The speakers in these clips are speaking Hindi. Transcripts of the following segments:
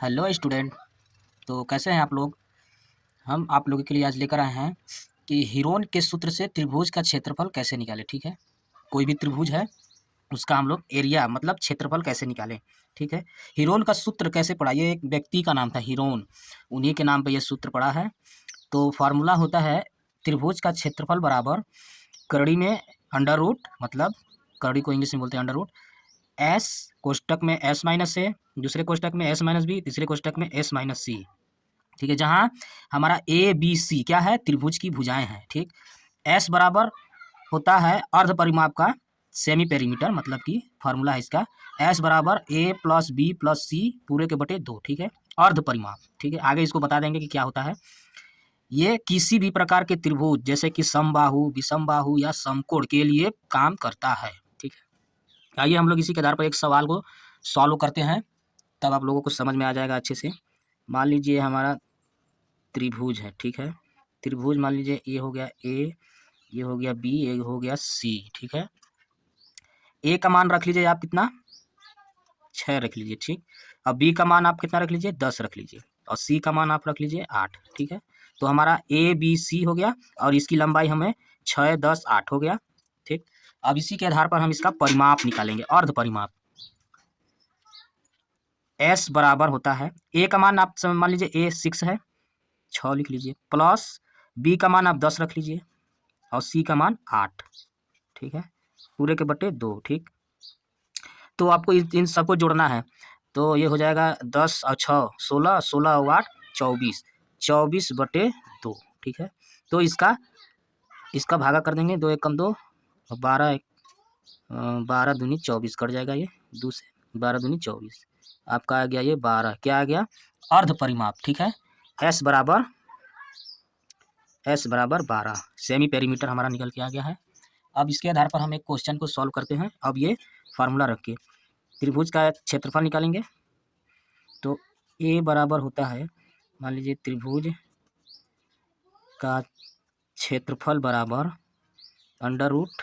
Hello student. तो कैसे हैं आप लोग। हम आप लोगों के लिए आज लेकर आए हैं कि हीरोन के सूत्र से त्रिभुज का क्षेत्रफल कैसे निकालें। ठीक है, कोई भी त्रिभुज है उसका हम लोग एरिया मतलब क्षेत्रफल कैसे निकालें। ठीक है, हीरोन का सूत्र कैसे पढ़ा, ये एक व्यक्ति का नाम था हीरोन, उन्हीं के नाम पे ये सूत्र पड़ा है। तो फार्मूला होता है त्रिभुज का क्षेत्रफल बराबर करड़ी में अंडर रूट, मतलब करड़ी को इंग्लिश में बोलते हैं अंडर रूट, एस कोष्टक में एस माइनस ए, दूसरे कोष्टक में एस माइनस बी, तीसरे कोष्टक में एस माइनस सी। ठीक है, जहाँ हमारा ए बी सी क्या है, त्रिभुज की भुजाएं हैं। ठीक, एस बराबर होता है अर्ध परिमाप का सेमी पेरीमीटर, मतलब कि फार्मूला है इसका एस बराबर ए प्लस बी प्लस सी पूरे के बटे 2। ठीक है, अर्ध परिमाप। ठीक है, आगे इसको बता देंगे कि क्या होता है। ये किसी भी प्रकार के त्रिभुज जैसे कि समबाहु, विषमबाहु या समकोण के लिए काम करता है। ठीक है, आइए हम लोग इसी के आधार पर एक सवाल को सॉल्व करते हैं, तब आप लोगों को समझ में आ जाएगा अच्छे से। मान लीजिए हमारा त्रिभुज है। ठीक है, त्रिभुज मान लीजिए ये हो गया ए, ये हो गया बी, ये हो गया सी। ठीक है, ए का मान रख लीजिए आप कितना, 6 रख लीजिए। ठीक, अब बी का मान आप कितना रख लीजिए, 10 रख लीजिए, और सी का मान आप रख लीजिए 8। ठीक है, तो हमारा ए बी सी हो गया और इसकी लंबाई हमें 6 10 8 हो गया। ठीक, अब इसी के आधार पर हम इसका परिमाप निकालेंगे, अर्ध परिमाप। एस बराबर होता है, ए का मान आप मान लीजिए ए 6 है, 6 लिख लीजिए, प्लस बी का मान आप 10 रख लीजिए और सी का मान 8। ठीक है, पूरे के बटे 2। ठीक, तो आपको इन सबको जोड़ना है, तो ये हो जाएगा 10 और 6 16, 16 और 8 24, 24 बटे 2। ठीक है, तो इसका इसका भागा कर देंगे, 2 एकम 2, 12 12 दूनी 24 कट जाएगा, ये 2 से 12 दूनी 24, आपका आ गया ये 12, क्या आ गया, अर्ध परिमाप। ठीक है, एस बराबर 12 सेमी पेरीमीटर हमारा निकल के आ गया है। अब इसके आधार पर हम एक क्वेश्चन को सॉल्व करते हैं। अब ये फार्मूला रख के त्रिभुज का क्षेत्रफल निकालेंगे। तो ए बराबर होता है, मान लीजिए त्रिभुज का क्षेत्रफल बराबर under root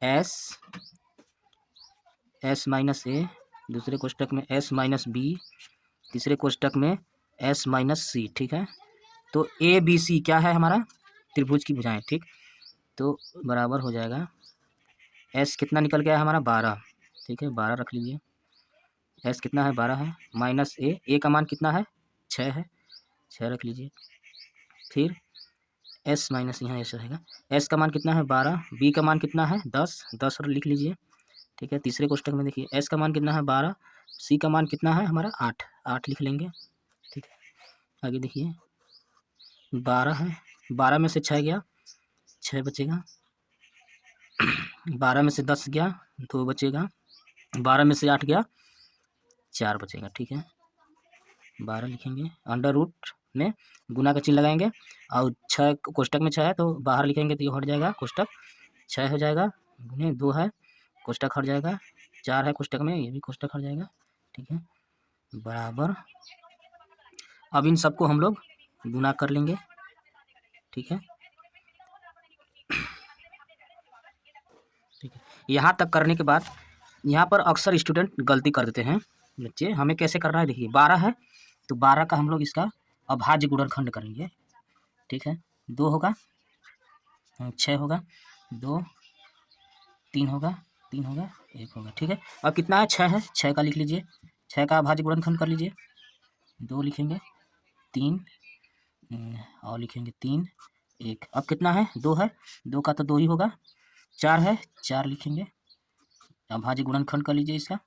s s minus a, दूसरे कोष्टक में एस माइनस बी, तीसरे कोष्टक में एस माइनस सी। ठीक है, तो ए बी सी क्या है हमारा, त्रिभुज की भुजाएं। ठीक, तो बराबर हो जाएगा एस कितना निकल गया है हमारा 12। ठीक है, 12 रख लीजिए, एस कितना है 12 है, माइनस ए का मान कितना है 6 है, 6 रख लीजिए, फिर एस माइनस यहाँ एस रहेगा, एस का मान कितना है 12, बी का मान कितना है 10, 10 लिख लीजिए। ठीक है, तीसरे क्वेश्चन में देखिए एस का मान कितना है 12, सी का मान कितना है हमारा 8, 8 लिख लेंगे। ठीक है, आगे देखिए 12 है, 12 में से 6 गया 6 बचेगा, 12 में से 10 गया 2 बचेगा, 12 में से 8 गया 4 बचेगा। ठीक है, 12 लिखेंगे, अंडर रूट में गुना का चिन्ह लगाएंगे और 6 कोष्टक में 6 है तो बाहर लिखेंगे तो ये हट जाएगा, कोष्टक 6 हो जाएगा, गुने 2 है, कोष्टक हट जाएगा, 4 है कोष्टक में, ये भी कोष्टक हट जाएगा। ठीक है, बराबर, अब इन सबको हम लोग गुना कर लेंगे। ठीक है, ठीक है, यहाँ तक करने के बाद यहाँ पर अक्सर स्टूडेंट गलती कर देते हैं बच्चे, हमें कैसे करना है देखिए, 12 है तो 12 का हम लोग इसका अभाज्य गुणनखंड करेंगे। ठीक है, 2 होगा, 6 होगा, 2 3 होगा, 3 होगा, 1 होगा। ठीक है, अब कितना है 6 है, 6 का लिख लीजिए, 6 का अभाज्य गुणनखंड कर लीजिए, 2 लिखेंगे, 3 और लिखेंगे 3 1, अब कितना है 2 है, 2 का तो 2 ही होगा, 4 है 4 लिखेंगे, अभाज्य गुणनखंड कर लीजिए इसका।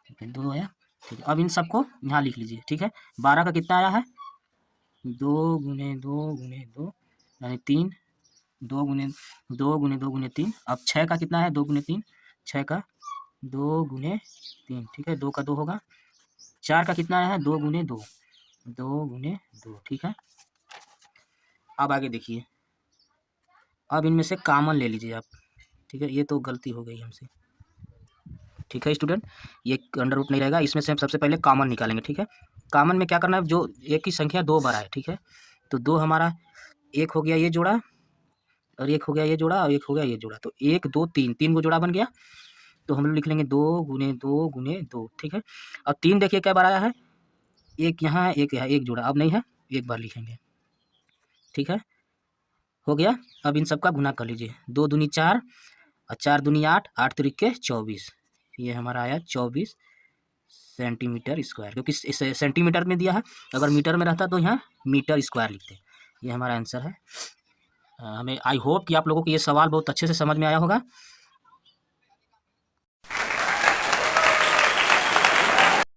ठीक है, 2 आया। ठीक है, अब इन सबको यहाँ लिख लीजिए। ठीक है, 12 का कितना आया है 2 गुने 2 गुने 2 यानी 3, 2 गुने 2 गुने 2 गुने 3। अब 6 का कितना है 2 गुने 3, 6 का 2 गुने 3। ठीक है, 2 का 2 होगा, 4 का कितना आया है 2 गुने 2, 2 गुने 2। ठीक है, अब आगे देखिए, अब इनमें से कॉमन ले लीजिए आप। ठीक है, ये तो गलती हो गई हमसे। ठीक है स्टूडेंट, ये अंडर रूट नहीं रहेगा, इसमें से हम सबसे पहले कॉमन निकालेंगे। ठीक है, कॉमन में क्या करना है, जो एक की संख्या 2 बार आए। ठीक है, तो 2 हमारा, एक हो गया ये जोड़ा और एक हो गया ये जोड़ा और एक हो गया ये जोड़ा, तो 1 2 3, 3 को जोड़ा बन गया। तो हम लोग लिख लेंगे 2 गुने 2 गुने 2, ठीक है। अब 3 देखिए कै बार आया है, एक यहाँ है, एक यहाँ, एक जोड़ा अब नहीं है, एक बार लिखेंगे, ठीक है। हो गया। अब इन सबका गुना कर लीजिए, 2 दूनी 4 और 4 दूनी 8, 8 तिरिके 24, ये हमारा आया 24 सेंटीमीटर स्क्वायर, क्योंकि इसे सेंटीमीटर में दिया है, अगर मीटर में रहता तो यहाँ मीटर स्क्वायर लिखते। ये हमारा आंसर है। हमें आई होप कि आप लोगों को ये सवाल बहुत अच्छे से समझ में आया होगा।